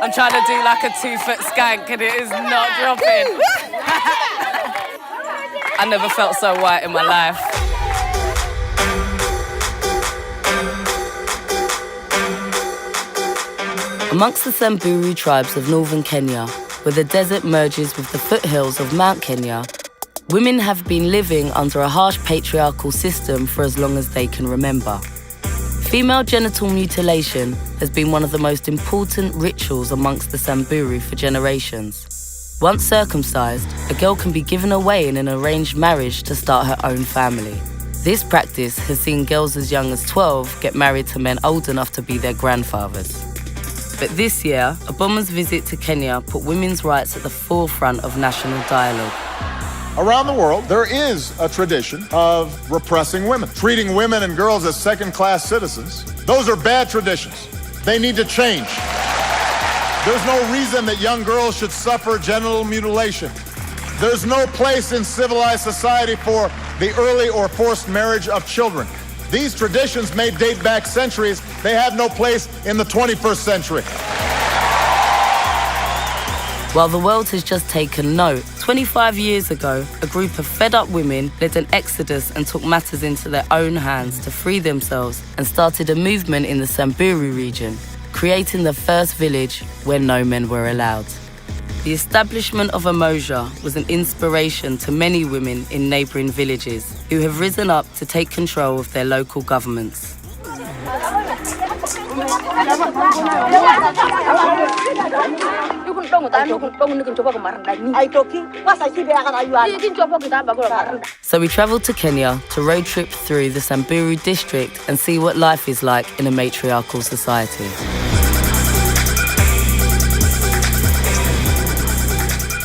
I'm trying to do like a 2-foot skank and it is not dropping. I never felt so white in my life. Amongst the Samburu tribes of northern Kenya, where the desert merges with the foothills of Mount Kenya, women have been living under a harsh patriarchal system for as long as they can remember. Female genital mutilation has been one of the most important rituals amongst the Samburu for generations. Once circumcised, a girl can be given away in an arranged marriage to start her own family. This practice has seen girls as young as 12 get married to men old enough to be their grandfathers. But this year, Obama's visit to Kenya put women's rights at the forefront of national dialogue. Around the world, there is a tradition of repressing women, treating women and girls as second-class citizens. Those are bad traditions. They need to change. There's no reason that young girls should suffer genital mutilation. There's no place in civilized society for the early or forced marriage of children. These traditions may date back centuries. They have no place in the 21st century. While the world has just taken note, 25 years ago, a group of fed-up women led an exodus and took matters into their own hands to free themselves and started a movement in the Samburu region, creating the first village where no men were allowed. The establishment of Umoja was an inspiration to many women in neighbouring villages who have risen up to take control of their local governments. So we travelled to Kenya to road trip through the Samburu district and see what life is like in a matriarchal society.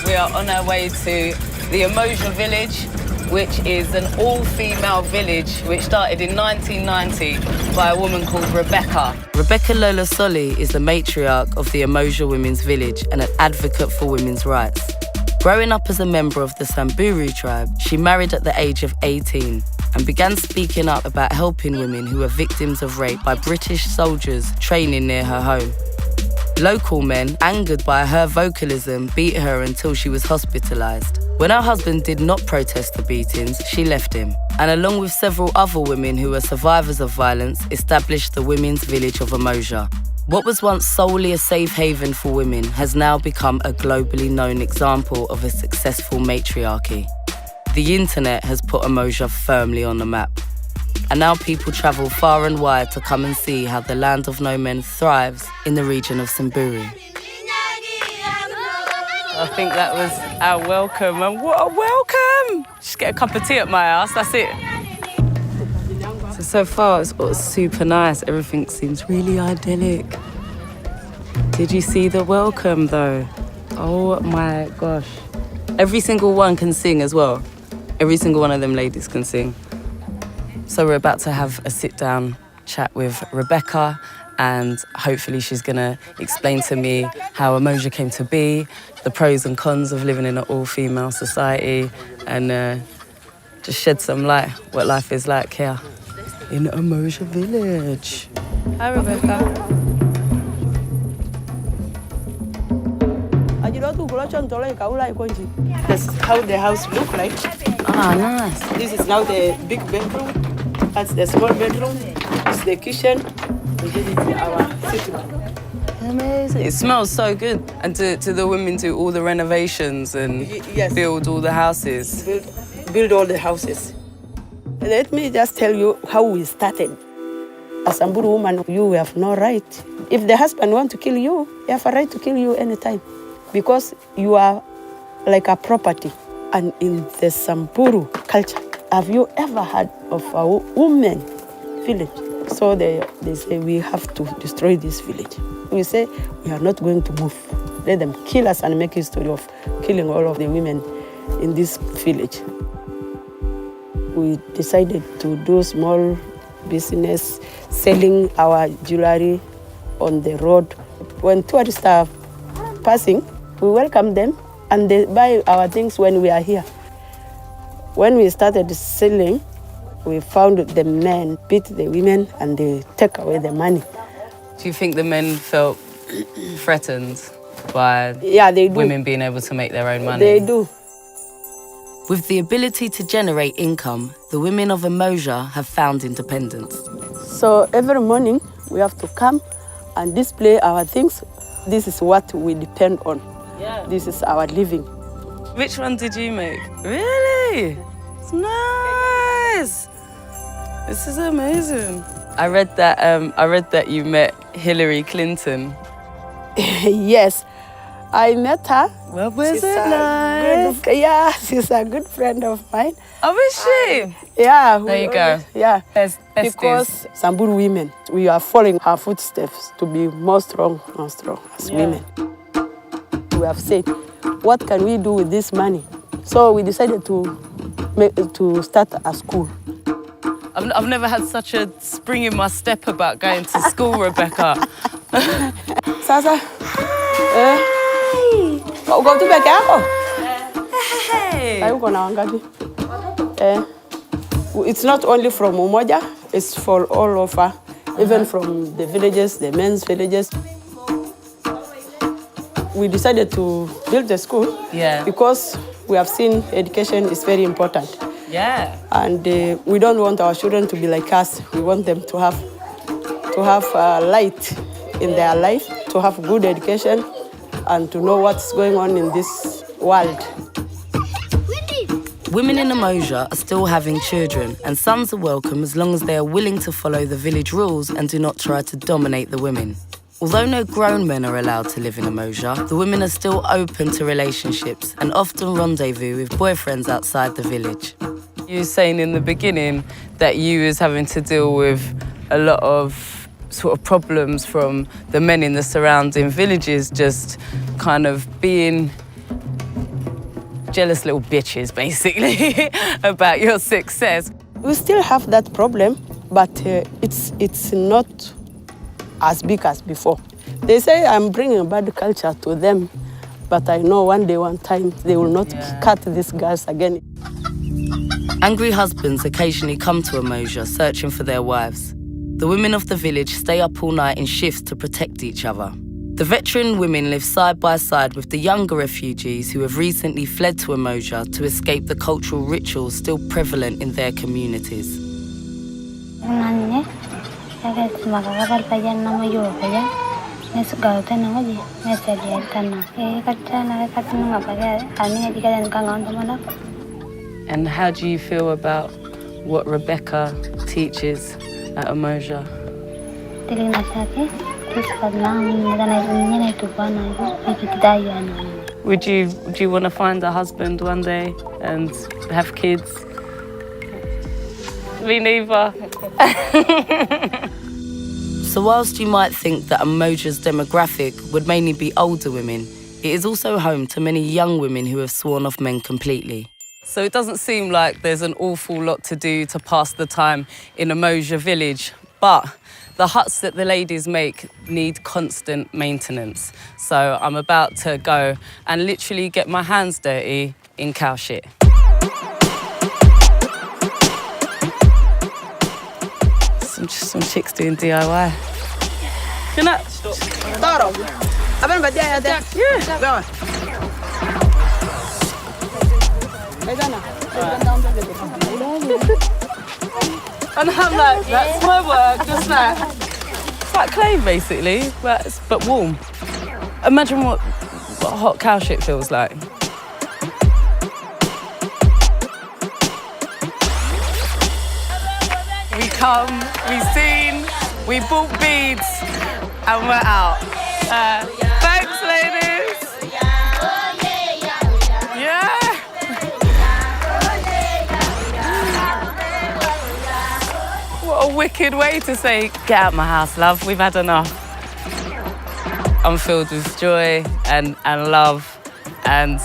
We are on our way to the Umoja village, which is an all-female village which started in 1990 by a woman called Rebecca. Rebecca Lola Soli is the matriarch of the Umoja Women's Village and an advocate for women's rights. Growing up as a member of the Samburu tribe, she married at the age of 18 and began speaking up about helping women who were victims of rape by British soldiers training near her home. Local men, angered by her vocalism, beat her until she was hospitalised. When her husband did not protest the beatings, she left him, and along with several other women who were survivors of violence, established the Women's Village of Umoja. What was once solely a safe haven for women has now become a globally known example of a successful matriarchy. The internet has put Umoja firmly on the map. And now people travel far and wide to come and see how the land of no men thrives in the region of Samburu. I think that was our welcome, and what a welcome! Just get a cup of tea at my house, that's it. So far it's super nice, everything seems really idyllic. Did you see the welcome though? Oh my gosh. Every single one can sing as well. Every single one of them ladies can sing. So we're about to have a sit-down chat with Rebecca, and hopefully she's going to explain to me how Umoja came to be, the pros and cons of living in an all-female society, and just shed some light what life is like here in Umoja village. Hi, Rebecca. That's how the house look like. Ah, nice. This is now the big bedroom. That's the small bedroom. It's the kitchen. And this is our sitting room. Amazing. It smells so good. And do the women do all the renovations and Yes. build all the houses? Build all the houses. Let me just tell you how we started. As a Samburu woman, you have no right. If the husband wants to kill you, he have a right to kill you anytime. Because you are like a property. And in the Samburu culture, have you ever heard of a woman village? So they say we have to destroy this village. We say we are not going to move. Let them kill us and make history of killing all of the women in this village. We decided to do small business, selling our jewelry on the road. When tourists are passing, we welcome them and they buy our things when we are here. When we started selling, we found the men beat the women and they take away the money. Do you think the men felt threatened by they do. women being able to make their own money. They do. With the ability to generate income, the women of Umoja have found independence. So every morning we have to come and display our things. This is what we depend on. Yeah. This is our living. Which one did you make? Really? It's nice. This is amazing. I read that you met Hillary Clinton. Yes, I met her. What was it like? She's a good friend of mine. Oh, is she? Yeah. There you go. Yeah. Besties. Because Samburu women, we are following her footsteps to be more strong as women. We have said, what can we do with this money? So we decided to start a school. I've never had such a spring in my step about going to school, Rebecca. Sasa, uko tu peke yako? Hey. Tayo uko na wangapi? It's not only from Umoja, it's for all over, even from the villages, the men's villages. We decided to build the school because we have seen education is very important. Yeah. And we don't want our children to be like us. We want them to have light in their life, to have good education, and to know what's going on in this world. Women in Umoja are still having children, and sons are welcome as long as they are willing to follow the village rules and do not try to dominate the women. Although no grown men are allowed to live in Umoja, the women are still open to relationships and often rendezvous with boyfriends outside the village. You were saying in the beginning that you was having to deal with a lot of sort of problems from the men in the surrounding villages, just kind of being jealous little bitches, basically, about your success. We still have that problem, but it's not as big as before. They say I'm bringing bad culture to them, but I know one day, one time, they will not cut these girls again. Angry husbands occasionally come to Umoja searching for their wives. The women of the village stay up all night in shifts to protect each other. The veteran women live side by side with the younger refugees who have recently fled to Umoja to escape the cultural rituals still prevalent in their communities. And how do you feel about what Rebecca teaches at Umoja? Would you want to find a husband one day and have kids? Me neither. So whilst you might think that Umoja's demographic would mainly be older women, it is also home to many young women who have sworn off men completely. So it doesn't seem like there's an awful lot to do to pass the time in Umoja village, but the huts that the ladies make need constant maintenance. So I'm about to go and literally get my hands dirty in cow shit. Some chicks doing DIY. Can I? Yeah. And I'm like, that's my work, just that. It's like clay, basically, but warm. Imagine what hot cow shit feels like. We come, we've seen, we bought beads, and we're out. Thanks, ladies. Yeah. What a wicked way to say, get out my house, love, we've had enough. I'm filled with joy and love and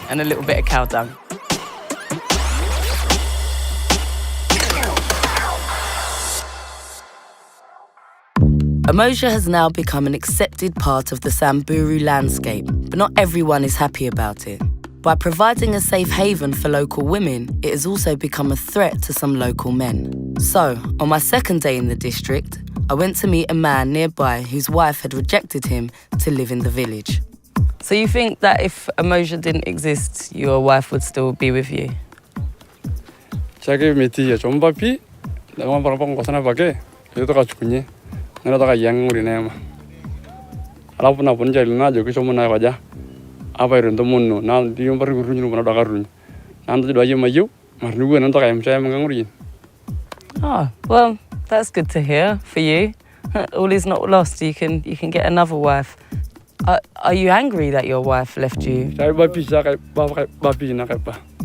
a little bit of cow dung. Umoja has now become an accepted part of the Samburu landscape, but not everyone is happy about it. By providing a safe haven for local women, it has also become a threat to some local men. So, on my second day in the district, I went to meet a man nearby whose wife had rejected him to live in the village. So you think that if Umoja didn't exist, your wife would still be with you? 자기 밑에 좀 바피 내가 바라본 거 하나 밖에 여기다가 죽니 내려다가 양물이네 막 알아보나 본자 일나 저기 좀 나와 가자 아바이런도 못노 난 뒤에 바로 그러는 거나 나가르니 난도 좀 아주 마요 말누구는 또 가면 잘 먹는 Oh, well, that's good to hear for you. All is not lost. You can get another wife. Are you angry that your wife left you? 잘 바피 자가 바피 나가봐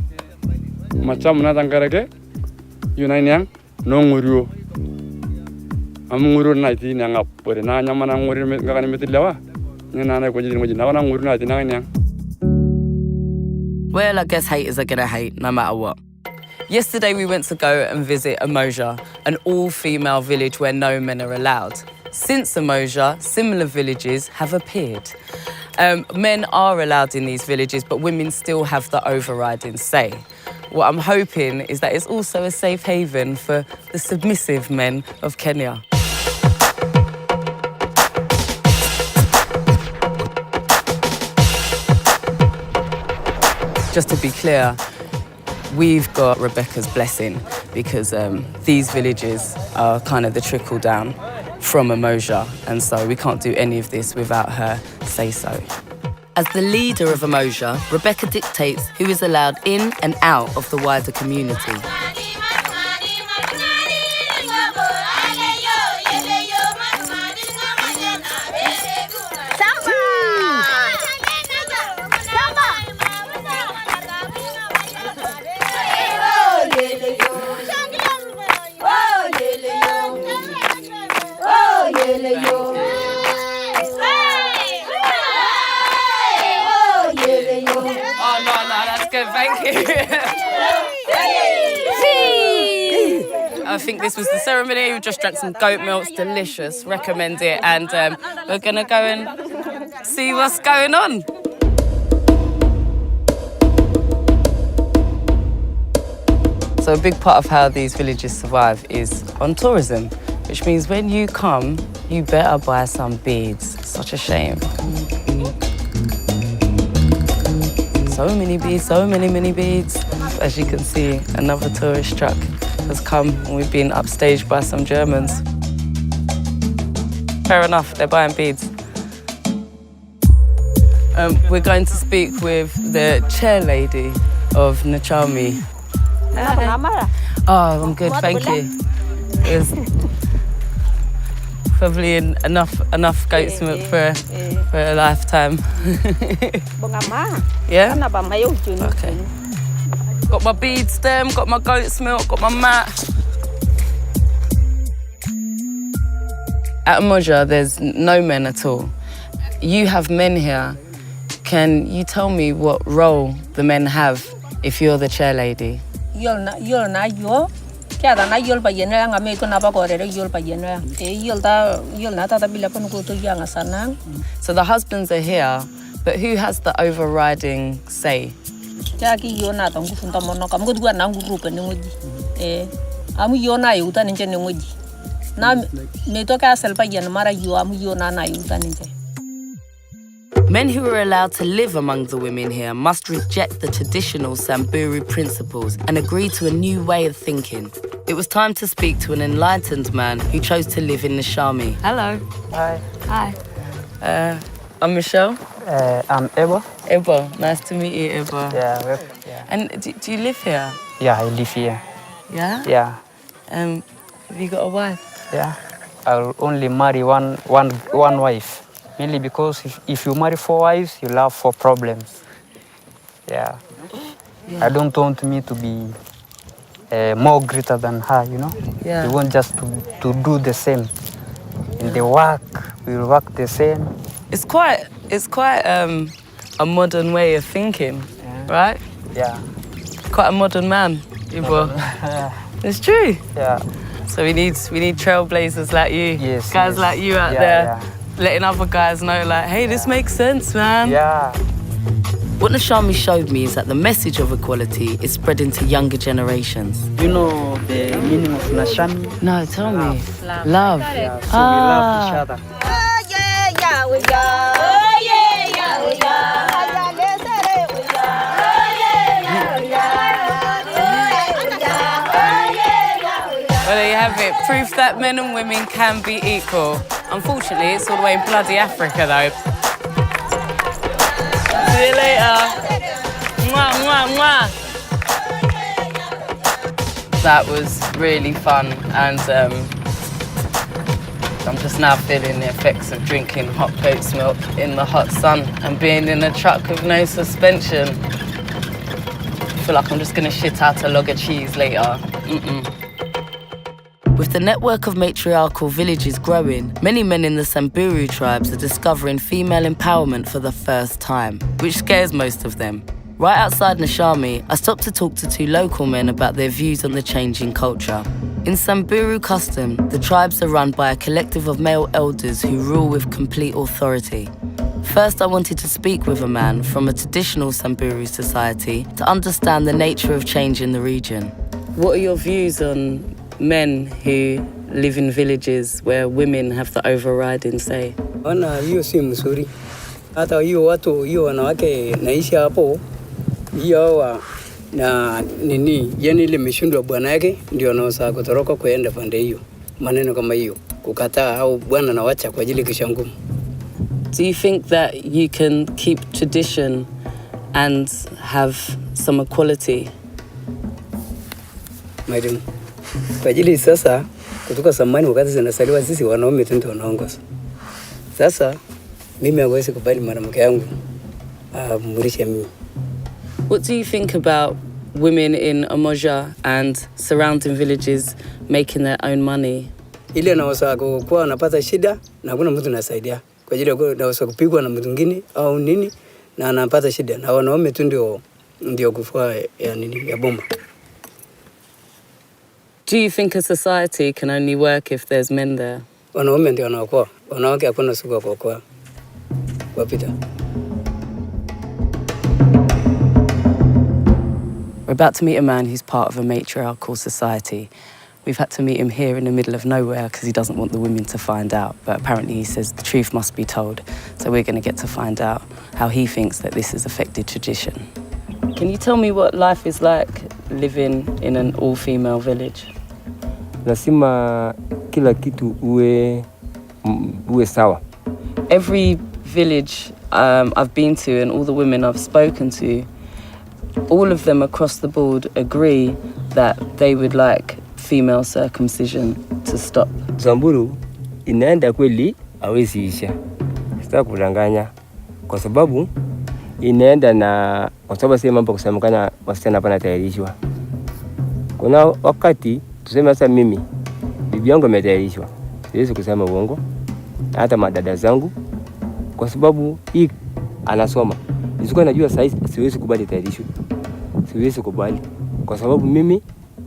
macam mana tangkarake yunainyang nonguru amunguru na ti nyanga pore na nyama na nguri ngakani metilawa nyana na ko jidin mo jina na nguru na ti nyang. Well, I guess haters are gonna hate no matter what. Yesterday we went to go and visit Umoja, an all-female village where no men are allowed. Since Umoja, similar villages have appeared. Men are allowed in these villages, but women still have the overriding say. What I'm hoping is that it's also a safe haven for the submissive men of Kenya. Just to be clear, we've got Rebecca's blessing because these villages are kind of the trickle down from Umoja, and so we can't do any of this without her say-so. As the leader of Umoja, Rebecca dictates who is allowed in and out of the wider community. Thank you. I think this was the ceremony. We just drank some goat milk. It's delicious. Recommend it. And we're going to go and see what's going on. So a big part of how these villages survive is on tourism, which means when you come, you better buy some beads. Such a shame. So many beads, so many beads. As you can see, another tourist truck has come and we've been upstaged by some Germans. Fair enough, they're buying beads. We're going to speak with the chair lady of Nachami. Hi. Oh, I'm good, thank you. There's probably enough goat's milk for a lifetime. Yeah? Okay. Got my bead stem, got my goat's milk, got my mat. At Umoja, there's no men at all. You have men here. Can you tell me what role the men have if you're the chair lady? So the husbands are here, but who has the overriding say? Men who are allowed to live among the women here must reject the traditional Samburu principles and agree to a new way of thinking. It was time to speak to an enlightened man who chose to live in Nishami. Hello. Hi. Hi. I'm Michelle. I'm Ebo. Ebo, nice to meet you, Ebo. Yeah. And do you live here? Yeah, I live here. Yeah? Yeah. Have you got a wife? Yeah. I'll only marry one wife. Mainly because if you marry 4 wives, you'll have 4 problems. Yeah. I don't want me to be more greater than her, you know? Yeah. We want just to do the same. In the work, we'll work the same. It's quite a modern way of thinking, right? Yeah. Quite a modern man, Ibo. It's true. Yeah. So we need trailblazers like you, guys like you out there, letting other guys know, like, hey, this makes sense, man. Yeah. What Nashami showed me is that the message of equality is spreading to younger generations. You know the meaning of Nashami? No, tell me. Love. Yeah, so we love each other. Well, there you have it. Proof that men and women can be equal. Unfortunately, it's all the way in bloody Africa, though. See you later. Mwah, mwah, mwah. That was really fun, and I'm just now feeling the effects of drinking hot goat's milk in the hot sun and being in a truck with no suspension. I feel like I'm just gonna shit out a log of cheese later. With the network of matriarchal villages growing, many men in the Samburu tribes are discovering female empowerment for the first time, which scares most of them. Right outside Nashami, I stopped to talk to two local men about their views on the changing culture. In Samburu custom, the tribes are run by a collective of male elders who rule with complete authority. First, I wanted to speak with a man from a traditional Samburu society to understand the nature of change in the region. What are your views on men who live in villages where women have the overriding say? Wana hiyo si mzuri. Hata hiyo watu hiyo wanawake naishi hapo hiyo na nini yani ile mishundwa bwana yake ndio anaosa kutoroka kwenda pande hiyo. Maneno kama hiyo kukataa au bwana na wacha kwa ajili kisha ngumu. Do you think that you can keep tradition and have some equality? Madam, kwa ajili sasa kutoka zamani wakati zinasaliwa sisi wanaume tu ndio wanaongoza. Sasa mimi hawezi kubali mwanamke yangu mrishe mimi. What do you think about women in Umoja and surrounding villages making their own money? Ile naweza kuwa anapata shida na hakuna mtu anasaidia. Kwa ajili naweza kupigwa na mtu mwingine au nini na anapata shida na wanaume tu ndio kufua ya nini ya bomba. Do you think a society can only work if there's men there? Wanaume ndio wanaokoa. Wanawake hakuna siku ya kuokoa. Wapita. We're about to meet a man who's part of a matriarchal society. We've had to meet him here in the middle of nowhere because he doesn't want the women to find out. But apparently he says the truth must be told. So we're going to get to find out how he thinks that this has affected tradition. Can you tell me what life is like living in an all-female village? Lazima kila kitu uwe sawa. Every village I've been to and all the women I've spoken to, all of them across the board agree that they would like female circumcision to stop. Samburu inaenda kweli hawezi isha. Sitaki kudanganya kwa sababu inaenda na kwa sababu sema mambo kusemekana wasichana hapana tayarishwa. Kuna wakati tuseme sasa mimi bibi yangu ametayarishwa. Siwezi kusema uongo. Hata madada zangu kwa sababu hii anasoma. Nisikuwa najua saizi siwezi kubali tayarishwe. Siwezi kubali kwa sababu mimi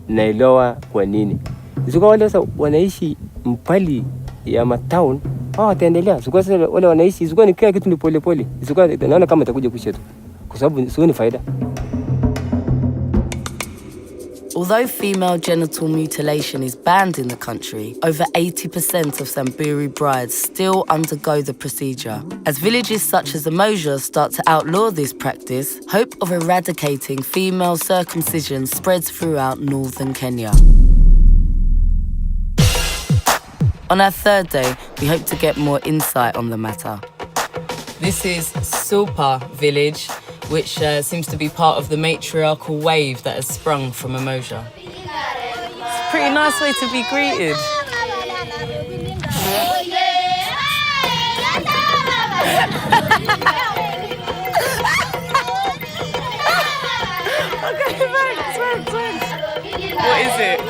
naelewa kwa nini. Nisikuwa wale sasa wanaishi mpali ya matown hao wataendelea. Nisikuwa sasa wale wanaishi nisikuwa ni kila kitu ni pole pole. Nisikuwa naona kama itakuja kuisha tu. Kwa sababu sioni faida. Although female genital mutilation is banned in the country, over 80% of Samburu brides still undergo the procedure. As villages such as Umoja start to outlaw this practice, hope of eradicating female circumcision spreads throughout northern Kenya. On our third day, we hope to get more insight on the matter. This is Sulpa village, which seems to be part of the matriarchal wave that has sprung from Umoja. It's a pretty nice way to be greeted. Okay, thanks. What is it?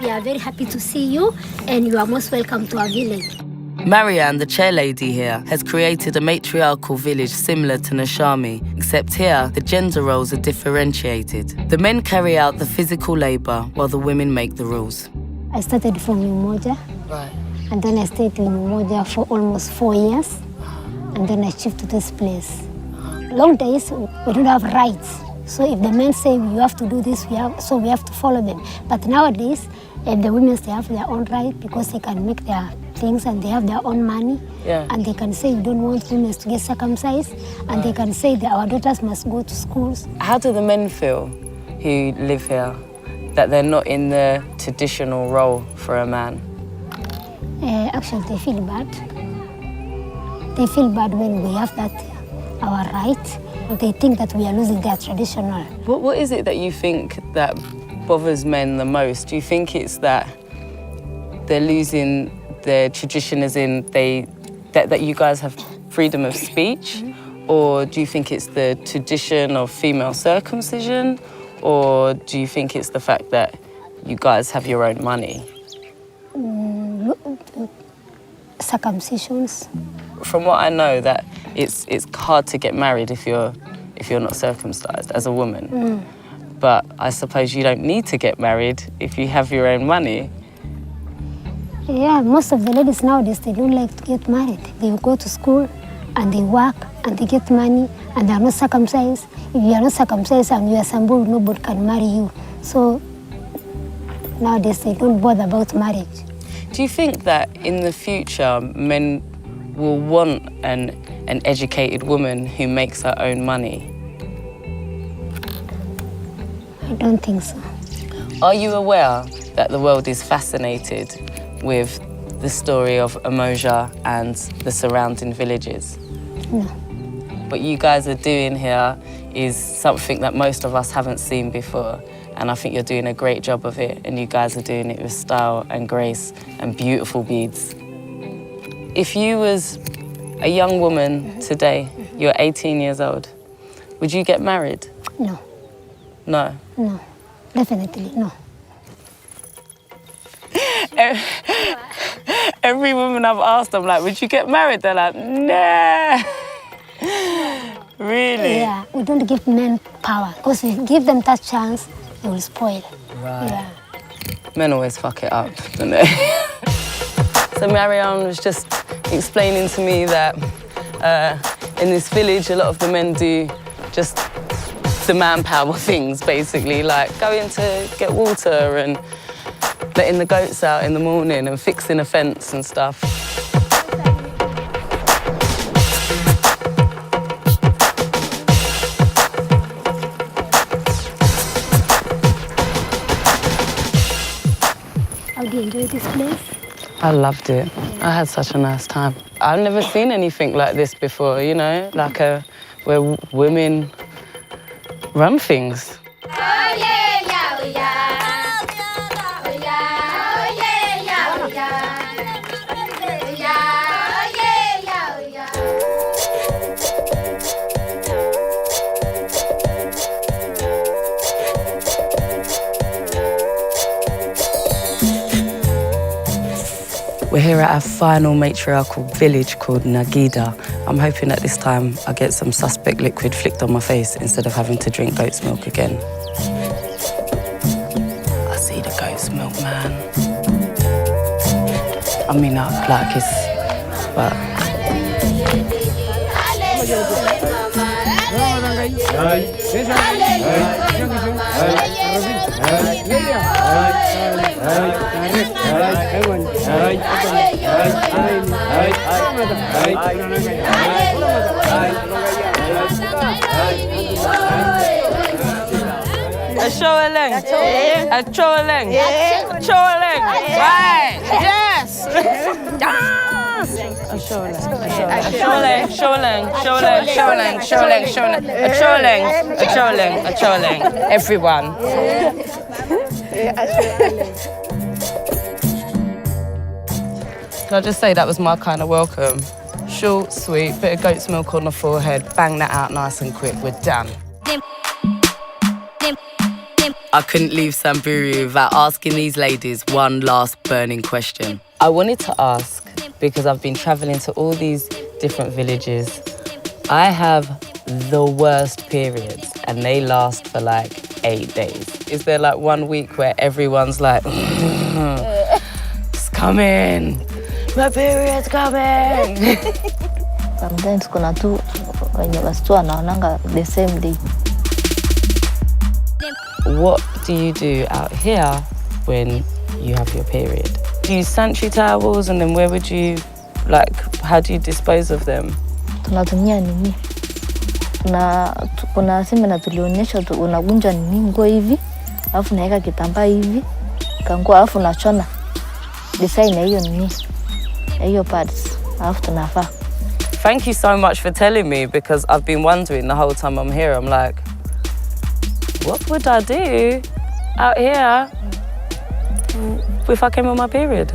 We are very happy to see you, and you are most welcome to our village. Marianne, the chair lady here, has created a matriarchal village similar to Nashami, except here the gender roles are differentiated. The men carry out the physical labour while the women make the rules. I started from Umoja. Right. And then I stayed in Umoja for almost 4 years. And then I shifted to this place. Long days, we don't have rights. So if the men say you have to do this, we have to follow them. But nowadays, the women, they have their own right because they can make their things and they have their own money. Yeah. And they can say you don't want women to get circumcised. And they can say that our daughters must go to schools. How do the men feel who live here that they're not in the traditional role for a man? Actually, they feel bad. They feel bad when we have that, our right. They think that we are losing their traditional. What is it that you think that bothers men the most? Do you think it's that they're losing their tradition as in that you guys have freedom of speech? Or do you think it's the tradition of female circumcision? Or do you think it's the fact that you guys have your own money? Circumcisions. From what I know, that it's hard to get married if you're not circumcised as a woman. But I suppose you don't need to get married if you have your own money. Yeah, most of the ladies nowadays, they don't like to get married. They go to school and they work and they get money and they are not circumcised. If you are not circumcised and you are Samburu, nobody can marry you. So nowadays, they don't bother about marriage. Do you think that in the future, men will want an educated woman who makes her own money? I don't think so. Are you aware that the world is fascinated with the story of Umoja and the surrounding villages? No. What you guys are doing here is something that most of us haven't seen before. And I think you're doing a great job of it, and you guys are doing it with style and grace and beautiful beads. If you was a young woman today, you're 18 years old, would you get married? No. No? No, definitely no. Every woman I've asked, I'm like, would you get married? They're like, nah. Really? Yeah, we don't give men power because if we give them that chance, they will spoil. Right. Yeah. Men always fuck it up, don't they? So Marianne was just explaining to me that in this village, a lot of the men do just the manpower things, basically, like going to get water and letting the goats out in the morning and fixing a fence and stuff. How do you enjoy this place? I loved it. I had such a nice time. I've never seen anything like this before, you know, like where women run things. We're here at our final matriarchal village called Nagida. I'm hoping that this time I get some suspect liquid flicked on my face instead of having to drink goat's milk again. I see the goat's milk, man. I mean, I like it's, but... A show-a-ling. A show-a-ling. A show-a-ling. Right. Yes. A show-a-ling. A show-a-ling. Show-a-ling. Show-a-ling. Show-a-ling. Show-a-ling. Show-a-ling. A show-a-ling. A show-a-ling. A show-a-ling. Everyone. Can I just say that was my kind of welcome? Short, sweet, bit of goat's milk on the forehead, bang that out nice and quick, we're done. I couldn't leave Samburu without asking these ladies one last burning question. I wanted to ask, because I've been travelling to all these different villages, I have the worst periods and they last for like 8 days. Is there like 1 week where everyone's like, it's coming? my period's coming. Sometimes kuna tu wenye wasitu wanaonanga the same day. What do you do out here when you have your period? Do you use sanitary towels, and then where would you, like, how do you dispose of them? Tunatumia nini? Kuna semina tulionyesha unagunja nini nguo hivi, alafu naweka kitambaa hivi, kanguo alafu nachona design hiyo nini, hiyo pads, alafu tunafaa. Thank you so much for telling me, because I've been wondering the whole time I'm here. I'm like, what would I do out here if I came on my period?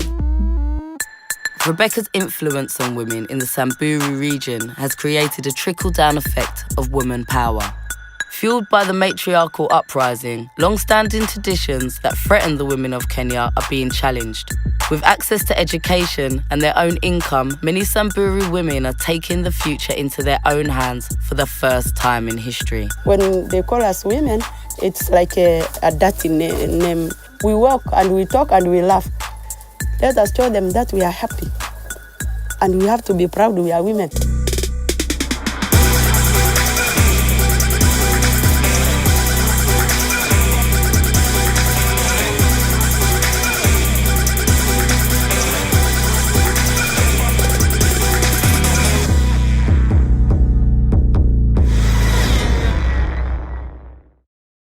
Rebecca's influence on women in the Samburu region has created a trickle-down effect of woman power. Fueled by the matriarchal uprising, long-standing traditions that threaten the women of Kenya are being challenged. With access to education and their own income, many Samburu women are taking the future into their own hands for the first time in history. When they call us women, it's like a dirty name. We walk and we talk and we laugh. Let us show them that we are happy. And we have to be proud we are women.